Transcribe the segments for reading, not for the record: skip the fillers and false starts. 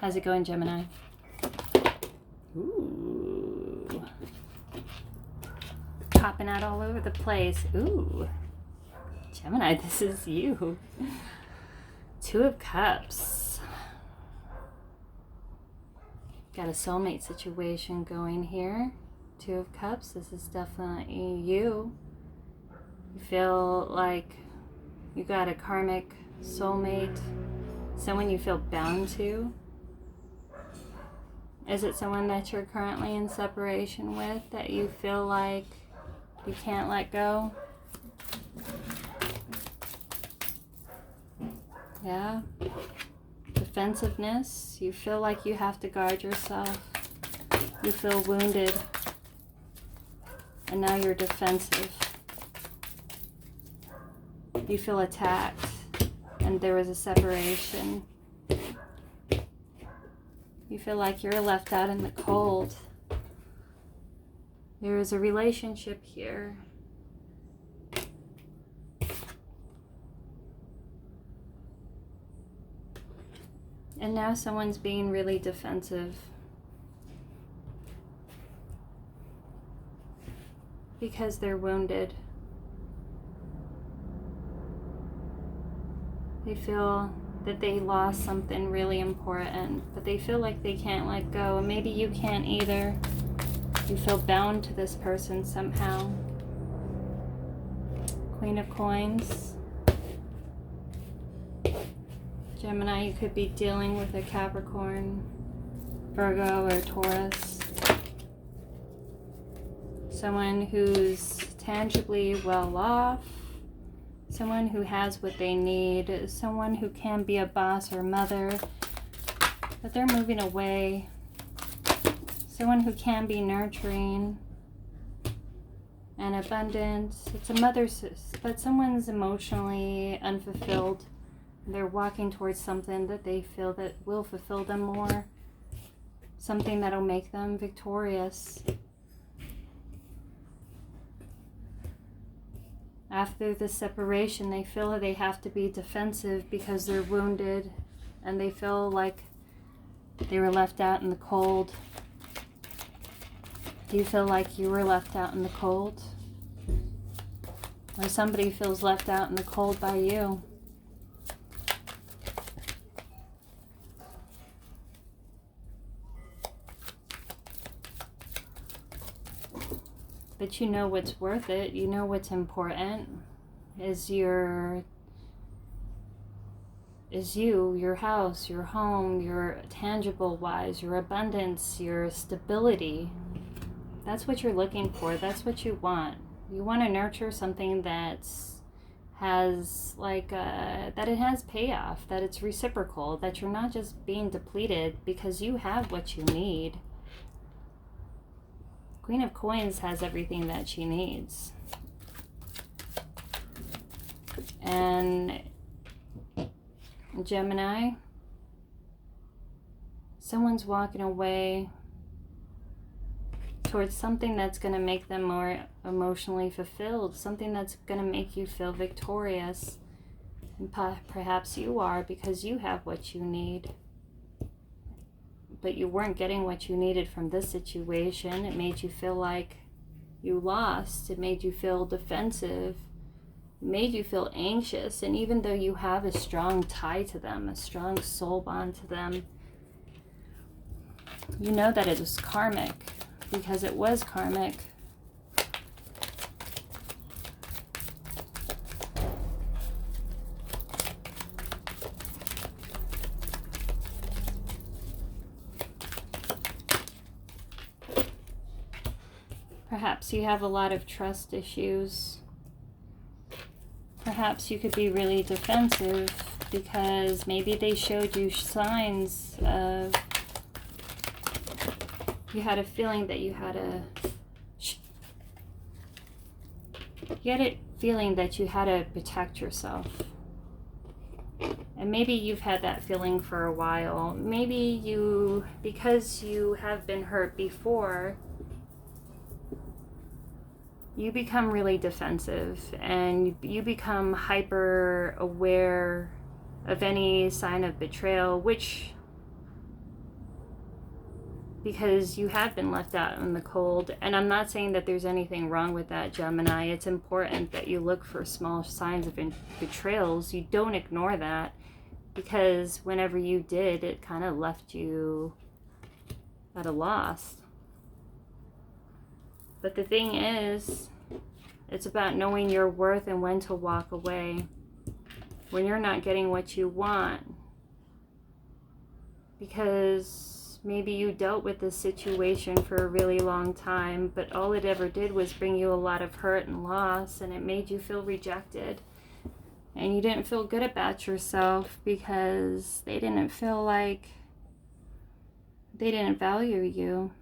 How's it going, Gemini? Ooh. Popping out all over the place. Ooh. Gemini, this is you. Two of Cups. Got a soulmate situation going here. Two of Cups. This is definitely you. You feel like you got a karmic soulmate. Someone you feel bound to. Is it someone that you're currently in separation with that you feel like you can't let go? Yeah. Defensiveness. You feel like you have to guard yourself. You feel wounded. And now you're defensive. You feel attacked. And there was a separation. You feel like you're left out in the cold. There is a relationship here. And now someone's being really defensive. Because they're wounded. They feel that they lost something really important, but they feel like they can't let go, and maybe you can't either. You feel bound to this person somehow. Queen of Coins. Gemini, you could be dealing with a Capricorn, Virgo, or Taurus. Someone who's tangibly well off. Someone who has what they need. Someone who can be a boss or mother. But they're moving away. Someone who can be nurturing and abundant. It's a mother, but someone's emotionally unfulfilled. They're walking towards something that they feel that will fulfill them more. Something that'll make them victorious. After the separation, they feel they have to be defensive because they're wounded and they feel like they were left out in the cold. Do you feel like you were left out in the cold? Or somebody feels left out in the cold by you? But you know what's worth it. You know what's important is you, your house, your home, your tangible wise, your abundance, your stability. That's what you're looking for. That's what you want. You want to nurture something that has that it has payoff, that it's reciprocal, that you're not just being depleted because you have what you need. Queen of Coins has everything that she needs. And Gemini, someone's walking away towards something that's going to make them more emotionally fulfilled, something that's going to make you feel victorious. And perhaps you are, because you have what you need. But you weren't getting what you needed from this situation. It made you feel like you lost. It made you feel defensive. It made you feel anxious. And even though you have a strong tie to them, a strong soul bond to them, you know that it was karmic, because it was karmic. Perhaps you have a lot of trust issues. Perhaps you could be really defensive because maybe they showed you signs of, you had a feeling that you had a feeling that you had to protect yourself. And maybe you've had that feeling for a while. Maybe because you have been hurt before, you become really defensive and you become hyper aware of any sign of betrayal, which because you have been left out in the cold. And I'm not saying that there's anything wrong with that, Gemini. It's important that you look for small signs of betrayals. You don't ignore that, because whenever you did, it kind of left you at a loss. But the thing is, it's about knowing your worth and when to walk away when you're not getting what you want. Because maybe you dealt with this situation for a really long time, but all it ever did was bring you a lot of hurt and loss, and it made you feel rejected. And you didn't feel good about yourself because they didn't feel like they didn't value you.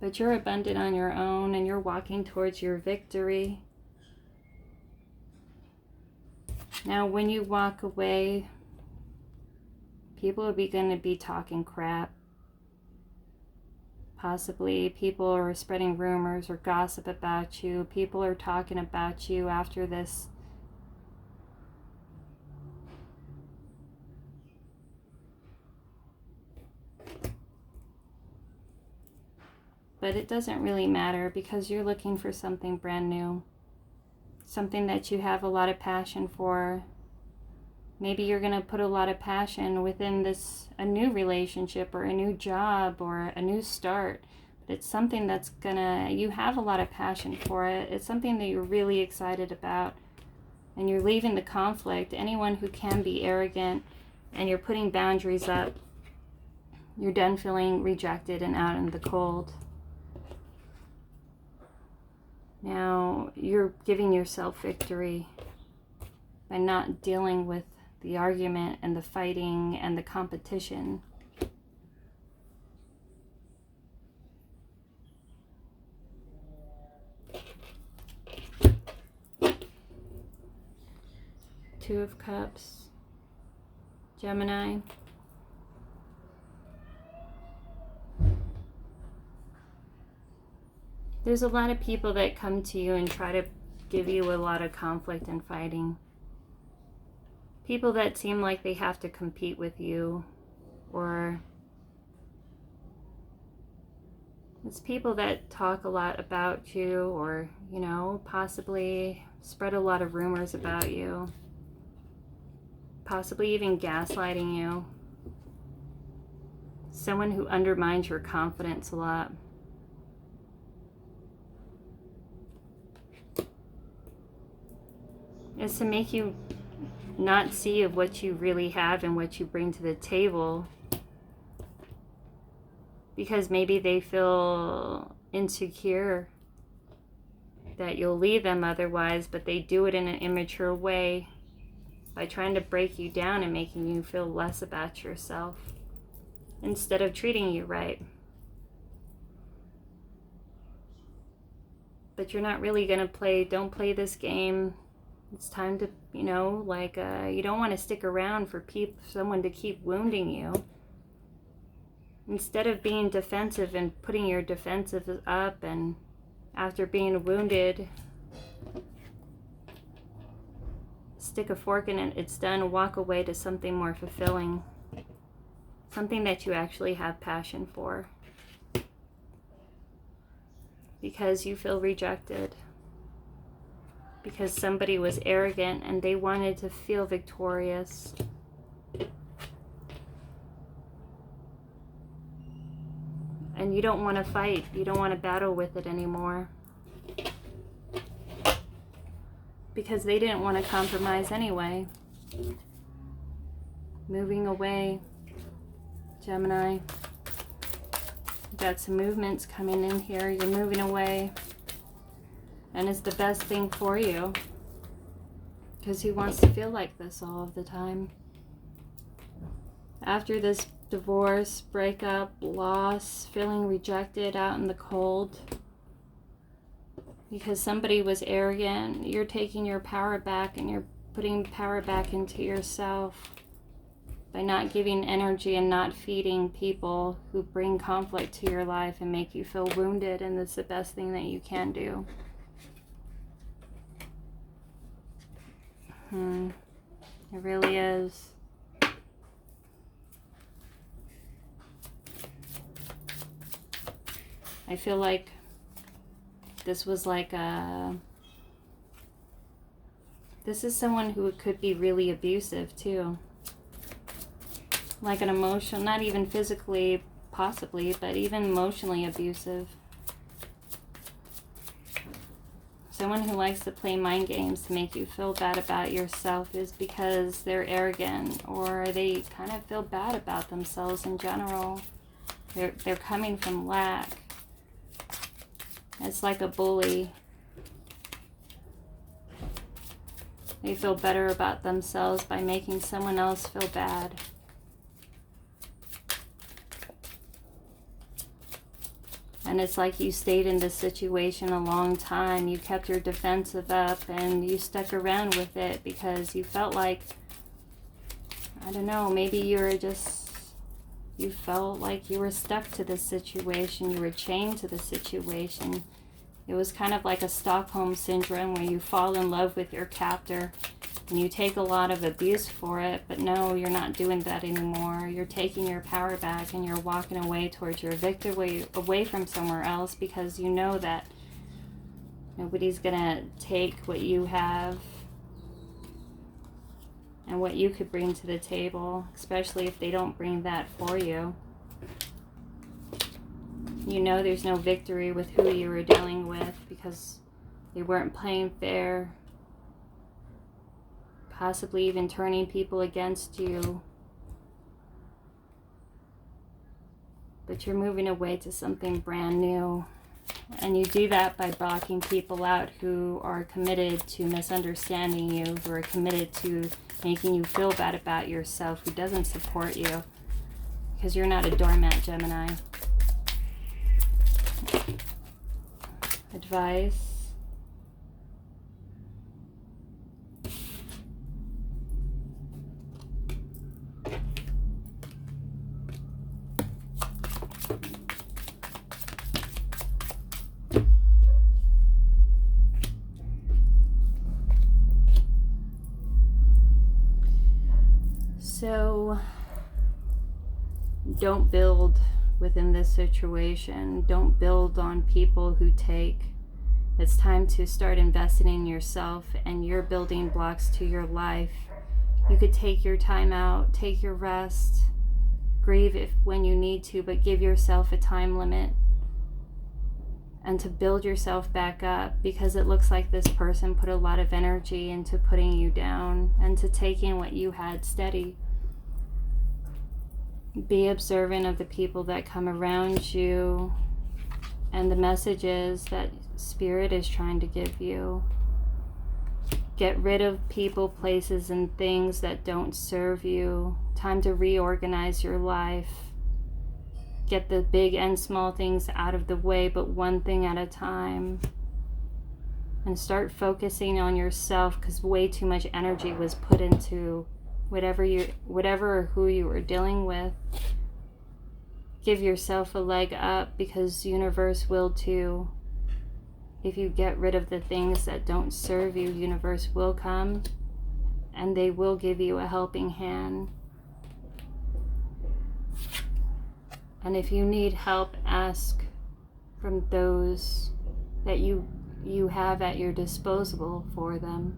But you're abundant on your own, and you're walking towards your victory. Now, when you walk away, people are going to be talking crap. Possibly people are spreading rumors or gossip about you. People are talking about you after this. But it doesn't really matter, because you're looking for something brand new. Something that you have a lot of passion for. Maybe you're going to put a lot of passion within a new relationship or a new job or a new start. But it's something that's you have a lot of passion for it. It's something that you're really excited about. And you're leaving the conflict. Anyone who can be arrogant, and you're putting boundaries up, you're done feeling rejected and out in the cold. Now, you're giving yourself victory by not dealing with the argument and the fighting and the competition. Two of Cups, Gemini. There's a lot of people that come to you and try to give you a lot of conflict and fighting. People that seem like they have to compete with you, or it's people that talk a lot about you, or, possibly spread a lot of rumors about you, possibly even gaslighting you. Someone who undermines your confidence a lot. Is to make you not see of what you really have and what you bring to the table, because maybe they feel insecure that you'll leave them otherwise, but they do it in an immature way by trying to break you down and making you feel less about yourself instead of treating you right. But you're not really gonna don't play this game. It's time to, you don't want to stick around for someone to keep wounding you. Instead of being defensive and putting your defensive up, and after being wounded, stick a fork in it, it's done, walk away to something more fulfilling. Something that you actually have passion for. Because you feel rejected. Because somebody was arrogant and they wanted to feel victorious. And you don't want to fight. You don't want to battle with it anymore. Because they didn't want to compromise anyway. Moving away, Gemini. Got some movements coming in here. You're moving away. And it's the best thing for you. Because who wants to feel like this all of the time? After this divorce, breakup, loss, feeling rejected out in the cold, because somebody was arrogant, you're taking your power back, and you're putting power back into yourself by not giving energy and not feeding people who bring conflict to your life and make you feel wounded. And it's the best thing that you can do. It really is. I feel like this was like this is someone who could be really abusive too. Like an emotional, not even physically possibly, but even emotionally abusive. Someone who likes to play mind games to make you feel bad about yourself is because they're arrogant, or they kind of feel bad about themselves in general. They're coming from lack. It's like a bully. They feel better about themselves by making someone else feel bad. And it's like you stayed in this situation a long time. You kept your defensive up and you stuck around with it because you felt like, I don't know, maybe you felt like you were stuck to this situation. You were chained to the situation. It was kind of like a Stockholm syndrome where you fall in love with your captor and you take a lot of abuse for it, but no, you're not doing that anymore. You're taking your power back and you're walking away towards your victory, away from somewhere else, because you know that nobody's gonna take what you have and what you could bring to the table, especially if they don't bring that for you. You know there's no victory with who you were dealing with because they weren't playing fair, possibly even turning people against you. But you're moving away to something brand new. And you do that by blocking people out who are committed to misunderstanding you, who are committed to making you feel bad about yourself, who doesn't support you. Because you're not a doormat, Gemini. Advice. So, don't build within this situation. Don't build on people who take. It's time to start investing in yourself and your building blocks to your life. You could take your time out, take your rest, grieve if when you need to, but give yourself a time limit. And to build yourself back up, because it looks like this person put a lot of energy into putting you down and to taking what you had steady. Be observant of the people that come around you and the messages that Spirit is trying to give you. Get rid of people, places, and things that don't serve you. Time to reorganize your life. Get the big and small things out of the way, but one thing at a time. And start focusing on yourself, because way too much energy was put into whatever or who you were dealing with. Give yourself a leg up, because universe will too. If you get rid of the things that don't serve you, universe will come and they will give you a helping hand. And if you need help, ask from those that you have at your disposal for them.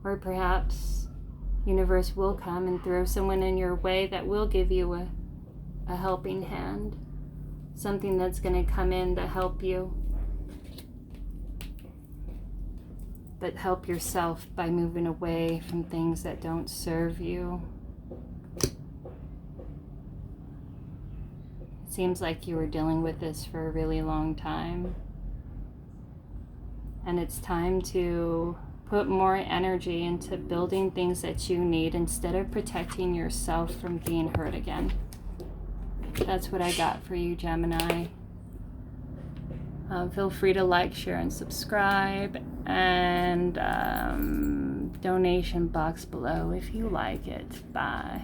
Or perhaps universe will come and throw someone in your way that will give you a helping hand. Something that's going to come in to help you. But help yourself by moving away from things that don't serve you. Seems like you were dealing with this for a really long time. And it's time to put more energy into building things that you need instead of protecting yourself from being hurt again. That's what I got for you, Gemini. Feel free to like, share, and subscribe. And donation box below if you like it. Bye.